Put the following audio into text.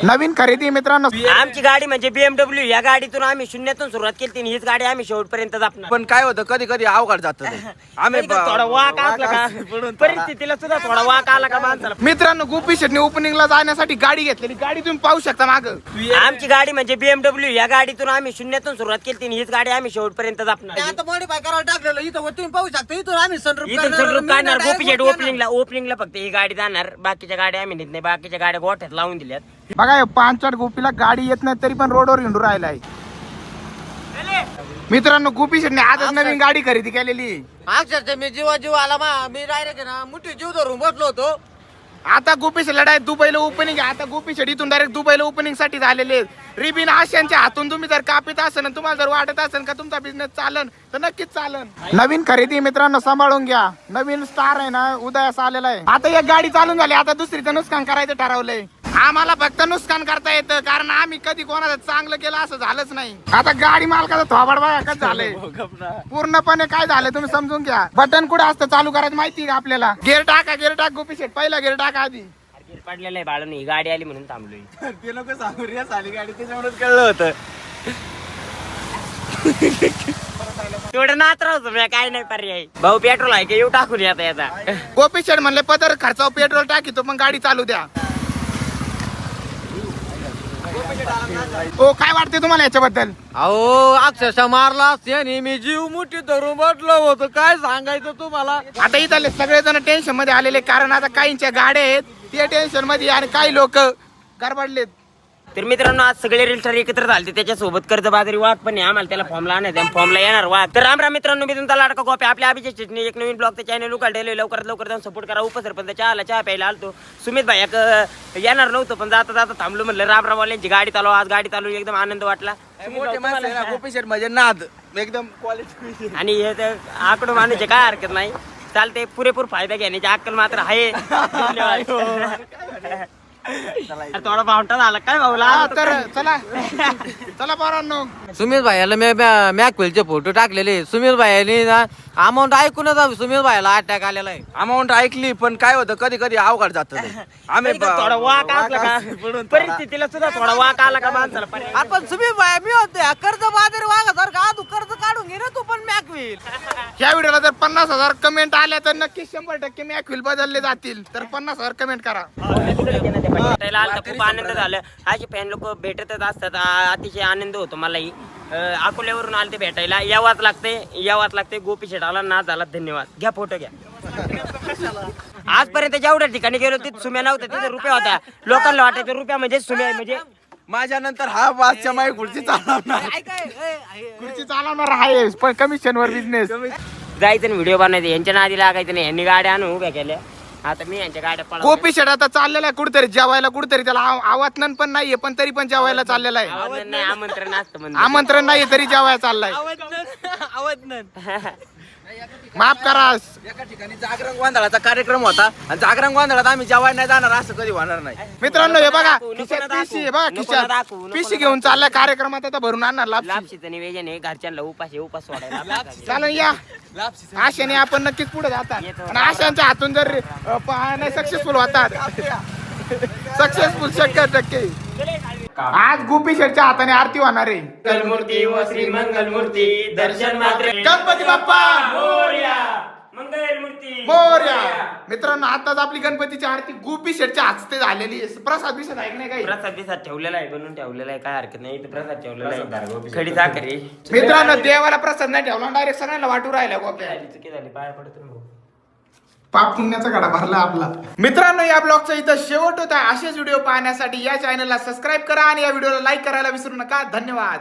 नवीन खरेदी मित्रांनो, आमची गाडी म्हणजे BMW. या गाडीतून आम्ही शून्यातून सुरुवात केली आणि हीच गाडी आम्ही शेवटपर्यंत जपणार. पण काय होतं कधी कधी अवघड जात आम्ही थोडा वाक असला का परिस्थितीला सुद्धा थोडा वाक आला का माणसाला. मित्रांनो गोपी शेटने ओपनिंगला जाण्यासाठी गाडी घेतलेली. गाडी तुम्ही पाहू शकता माग. आमची गाडी म्हणजे BMW. या गाडीतून आम्ही शून्यातून सुरुवात केली आणि हीच गाडी आम्ही शेवटपर्यंत जपणार. आता मॉडिफाय करायला टाकलेलं इथं तुम्ही पाहू शकता. इथून आम्ही इथून सनरूफ काढणार. गोपी शेट ओपनिंगला फक्त ही गाडी जाणार. बाकीच्या गाड्या आम्ही नेत नाही. बाकीच्या गाड्या गोठ्यात लावून दिल्यात. बघा हे 5-4 गोपीला गाडी येत नाही तरी पण रोडवर हिंडू राहिलाय. मित्रांनो गोपी शेटने आजच नवीन गाडी खरेदी केलेली. अक्षरशः मी जीव आला मी डायरेक्ट ना मुठी जीव धरून बसलो होतो. आता गोपी शेट डायरेक्ट दुबईला ओपनिंग आहे. आता गोपी शेट इथून डायरेक्ट दुबईला ओपनिंग साठी झालेले. रिबिन आशांच्या हातून तुम्ही जर कापित असेल आणि तुम्हाला जर वाटत असेल का तुमचा बिझनेस चालन तर नक्कीच चालन. नवीन खरेदी मित्रांनो सांभाळून घ्या. नवीन स्टार आहे ना उदयास आलेला आहे. आता एक गाडी चालून झाली. आता दुसरीचं नुकसान करायचं ठरवलंय. आम्हाला फक्त नुकसान करता येतं कारण आम्ही कधी कोणाला चांगलं केलं असं झालंच नाही. आता गाडी मालकाचा थोबाड बघा कसं झालंय. पूर्णपणे काय झालंय तुम्ही समजून घ्या. बटन कुठे असतं चालू करायचं माहिती का आपल्याला. गेअर टाका गोपी शेट पहिला गेअर टाका आधी. पडलेलं आहे बाळून. ही गाडी आली म्हणून थांबलोय. ते लोक सांगू रेस आली गाडी त्याच्यामुळेच कळलं होतं. तेवढं नाच राहतो मी काय नाही पर्याय. भाऊ पेट्रोल आहे का येऊ टाकून येता. गोपी शेट म्हणले पदर खर्चावर पेट्रोल टाकीतो पण गाडी चालू द्या. हो काय वाटते तुम्हाला याच्याबद्दल. अहो अक्षरशः मारला असते मी जीव मुठी धरून बसलो होतो. काय सांगायचं तुम्हाला. आता इथले सगळेजण टेन्शन मध्ये आलेले कारण आता काहींच्या गाड्या आहेत ते टेन्शन मध्ये आणि काही लोक गडबडलेत. तर मित्रांनो आज सगळे रील्सर एकत्र झाले. त्याच्यासोबत कर्जबाजारी वाघ पण आहे. आम्हाला त्याला फॉर्मला आणायचं. फॉर्मला येणार वाघ. तर राम मित्रांनो मी तुमचा लाडका कॉपी आपल्या अभिषेक चिटणी एक नवीन ब्लॉगचं चॅनल उघडलेलं. लवकरात लवकर जाऊन सपोर्ट करा. उपसरपंच चहा प्यायला आलतो. सुमित भाई येणार नव्हतं पण जाता जाता थांबलो. म्हणलं रामवाल्यांची गाडी चालू. आज गाडी चालू एकदम आनंद वाटला. मोठे माणसं आहे ना, गोपी शेट म्हणजे नाद एकदम क्वालिटी. आणि हे तर आकडून मानायचे काय हरकत नाही. चालते पुरेपूर फायदा घेण्याची अक्कल मात्र आहे. थोडा पावटा झाला काय भाऊला. तर चला चला पोरांनो. सुमित भाईला मी मॅकवेलचे फोटो टाकलेले. सुमित भाईने ना अमाऊंट ऐकूनच सुमित भाईला अटॅक आलेला आहे. अमाऊंट ऐकली पण काय होतं कधी कधी अवघड जात आम्ही थोडा वाक असला का परिस्थितीला सुद्धा थोडा वाक आला का माणसाला पर्याय. आपण सुमित भाई मी होते कर्ज बाजारी वागासारखा तू कर्ज काढून घे ना तू पण मॅकवेल. या व्हिडिओला जर 50,000 कमेंट आल्या तर नक्की 100% मॅकविल बदलले जातील. तर 50,000 कमेंट करा. भेटायला आलं तर खूप आनंद झाला. असे फॅन लोक भेटतच असतात. अतिशय आनंद होतो मलाही. अकोल्यावरून आले ते भेटायला. यावाच लागते. गोपी शेटाला नाच झाला. धन्यवाद. घ्या फोटो घ्या. आजपर्यंत जेवढ्या ठिकाणी गेलो तिथे सुम्या नव्हत्या. तिथे रुपया होत्या. लोकांना वाटायचं रुपया म्हणजे सुम्या म्हणजे माझ्या नंतर हा बादच्या माई खुर्ची चालवणार. खुर्ची चालवणार आहे पण कमिशन वर बिझनेस. जायचं व्हिडिओ बनायचे. यांच्या नादी लागायचं नाही. यांनी गाड्या आणून उभ्या केल्या. आता मी यांच्या गाड्या पळवल्या. गोपी शेट आता चाललेला आहे कुठेतरी जेवायला. कुठेतरी त्याला आवाहन पण नाहीये पण तरी पण जेवायला चाललेला आहे. आवाज नाही आमंत्रण असतं म्हणजे. आमंत्रण नाही तरी जेवायला चाललाय. माफ करा. एका ठिकाणी जागरण गोंधळाचा कार्यक्रम होता आणि जागरण गोंधळात आम्ही जेवायला नाही जाणार असं कधी होणार नाही. मित्रांनो हे बघा नको ना खिशात दाखवू. पिशी बघा नको खिशात ना दाखवू. पिशी घेऊन चाललाय कार्यक्रमात. आता भरून आणणार लापशी. लापशीचं निवेदन आहे. घरच्यांना उपास सोडायला. चालेल या आशेने आपण नक्कीच पुढे जातात आणि आशांच्या हातून जर नाही सक्सेसफुल होतात. सक्सेसफुल 100%. आज गोपी शेटच्या हाताने आरती होणार आहे. मंगलमूर्ती व श्री मंगलमूर्ती दर्शन मात्र. गणपती बाप्पा मोरया. मंगलमूर्ती मोरया. मित्रांनो आताच आपली गणपतीची आरती गोपी शेटच्या हस्ते झालेली आहे. प्रसाद बिसाद आहे नाही काही. प्रसाद ठेवलेला आहे. बनवून ठेवलेला आहे. काय हरकत नाही. इथं प्रसाद ठेवलेला आहे. खडी साखर आहे. मित्रांनो देवाला प्रसाद नाही ठेवला डायरेक्ट सगळ्यांना वाटू राहिला गोप्या. चुकी झाली. पाया पडतो. पाप पुण्याचा गाडा भरला आपला. मित्रांनो या ब्लॉगचा इथं शेवट होता. असेच व्हिडिओ पाहण्यासाठी या चॅनलला सबस्क्राईब करा आणि या व्हिडिओला लाईक करायला विसरू नका. धन्यवाद.